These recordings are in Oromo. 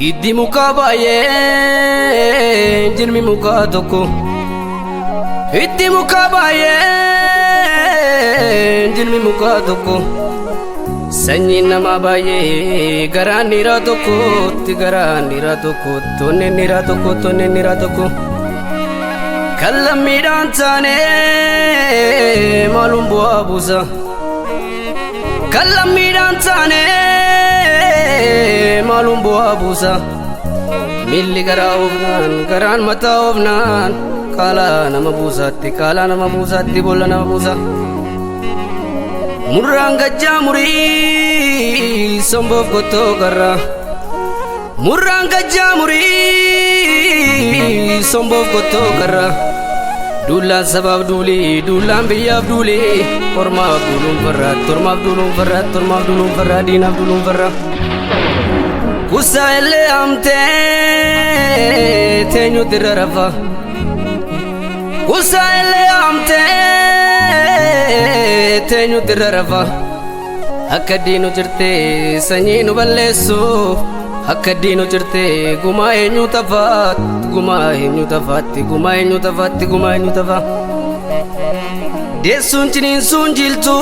Hiddi muka baay'ee jirmi muka tokko. Hiddi muka baay'ee jirmi muka tokko. Sanyiin nama baay'ee garaan dhiiraa tokkotti garaan dhiiraa tokkotti tonneen dhiiraa tokko tonneen dhiiraa tokko. Kan lammiidhaan taane maalum bu'aa buusa. Kan lammiidhaan taane maalum bu'aa buusa. Milli garaa oofnaan garaan mataa oofnaan kaalaa nama buusaatti kaalaa nama buusaatti boolla nama buusa. Murraan gajjaa murii somboof qottoo garra. Murraan gajjaa murii somboof qottoo garra. Duulaan sabaaf duulii duulaan biyyaaf duulii ormaaf duuluun farra tormaaf duuluun farra tormaaf duuluun farra diinaaf duuluun farra. Kusaa illee amtee teenyuutti irra rafa. Kusaa illee amtee teenyuutti irra rafa. Akka diinu jirtee sanyii nu balleessuuf akka diinu jirtee gumaa eenyu tafaat gumaa eenyu tafaatti gumaa eenyu tafaatti gumaa eenyu tafa. Deessuun ciniinsuun jiltuut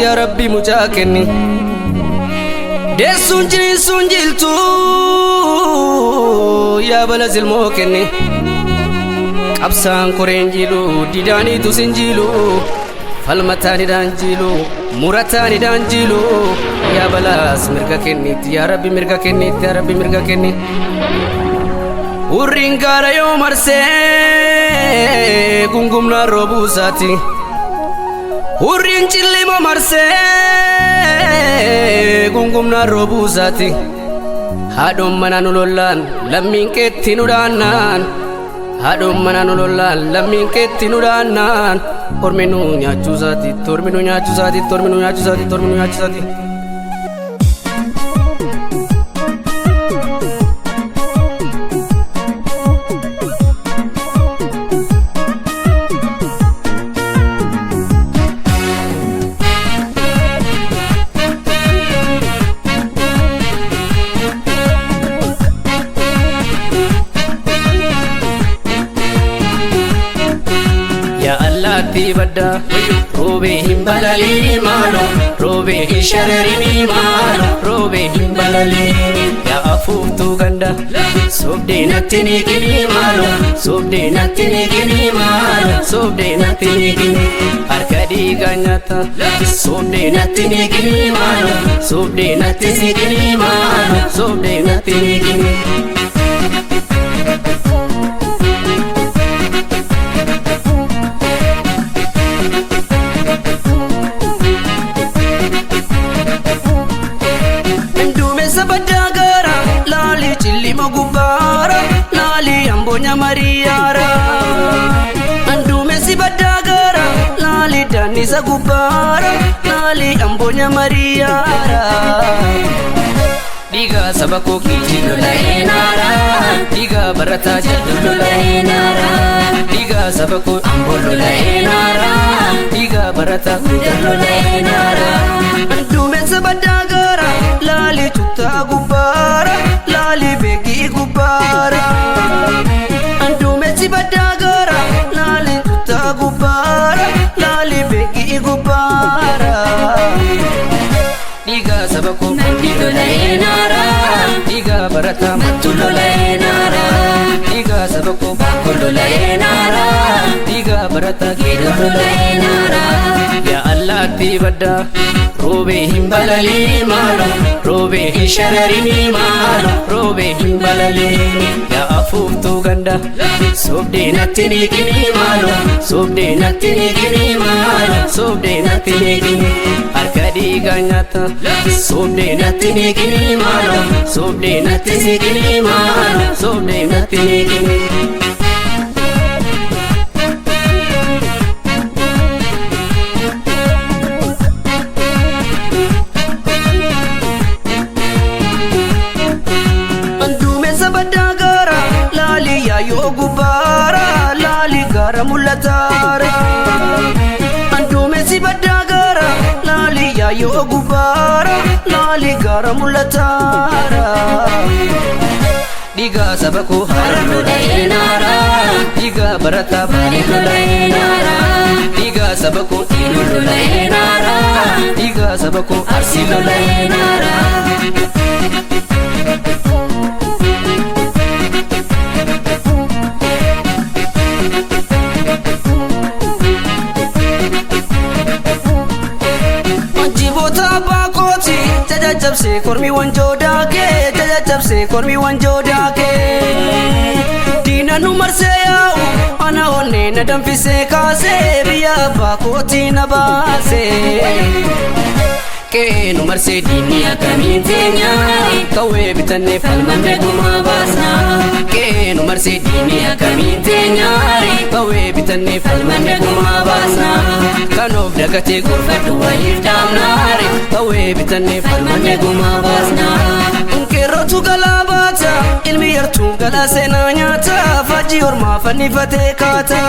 yaa Rabbi mucaa kenni. Deessuun ciniinsuun jiltuut yaa bala zilmoo kenni. Qabsaan koreen jilu didaaniitu sin jilu. Falmataa jilu murataa jilu yaa balaas mirga kenniti yaa Rabbi mirga kenniti yaa Rabbi mirga kenni. Urriin gaara yoo marsee gungumnaan roobuusaati. Urriin cillima marsee gungumnaan roobuusaati. Haadhoon mana nu lollaan lammiin keetti nu dhaannaan. Haadhoon mana nu lollaan lammiin keetti nu dhaannaan. Ormi nu nyaachuusaati tormi nu nyaachuusaati tormi nu nyaachuusaati tormi nu nyaachuusaati. Badda roobee hin balalii maalo roobee hin shararinii maalo roobee hin balalii yaa afuuftuu ganda soobdee natti ni kini maalo soobdee natti ni kini maalo soobdee natti ni kini harka dhiigaa nyaata soobdee natti ni kini maalo soobdee natti ni kini maalo soobdee natti ni kini. Lali ambonya mariara andume si badagara lali danisa gubara lali ambonya mariara. Diga sabako kijilo lainara diga barata jadulu lainara diga sabako ambolo lainara diga barata jadulu lainara. Andume si badagara lali chuta gubara lali begi gubara. Andume si badagara lali chuta gubara lali begi gubara. Diga sabako mandilo lainara diga barata matulo lainara diga sabako bakolo lainara diga barata gidolo lainara. Ya Allah tibada roobee hin balalii maalo roobee hin shararinii maalo roobee hin balalii yaa afuuftuu ganda soobdee natti ni kini maalo soobdee natti ni kini maalo soobdee natti ni kini harka dhiigaa nyaata soobdee natti ni kini maalo soobdee natti ni kini maalo soobdee natti ni kini. Yo gubara lali gara mulatara Yo gubara lali gara mulatara Diga sabaku haram lainara Diga barata balik lainara Diga sabaku inul lainara Diga sabaku arsil lainara Jajabse kormi wanjoda ke jajabse kormi wanjoda ke Dina numar seyau ana onne na damfise kase biya bakoti na base Ke numar se dunia kami tenya kawe bitane falmane guma basna Ke numar se dunia kami tenya kawe bitane falmane guma basna Kanof dagate gurfatu walif damnare kawe bitane falmane guma basna QEERROOTU GALAA BAATA ilmi yartu gala sena nyata faji orma fanifate kata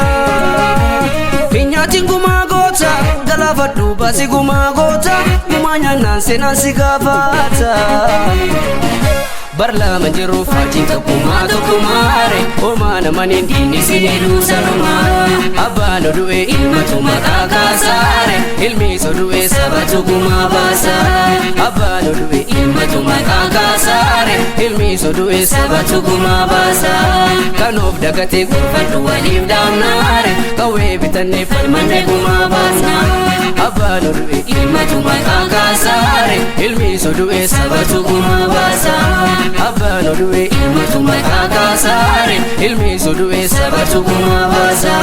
Pinyati guma gota gala fadu basi guma gota Gumanya nanse nansi gabata Barla manjiru fatin ka kuma to kumare Oma na manin dini siniru saluma Abano duwe ilmatu mataka sare Ilmi so duwe sabatu kuma basa Abano duwe ilmatu mataka sare Ilmi so duwe sabatu kuma basa Kanof dagate kurfatu walif damnare Kawe bitane falmane kuma basa Abano duwe ilmatu mataka sare Ilmi so duwe sabatu kuma basa Abano duwe ilmatu mataka sare Ilmi so duwe sabatu kuma basa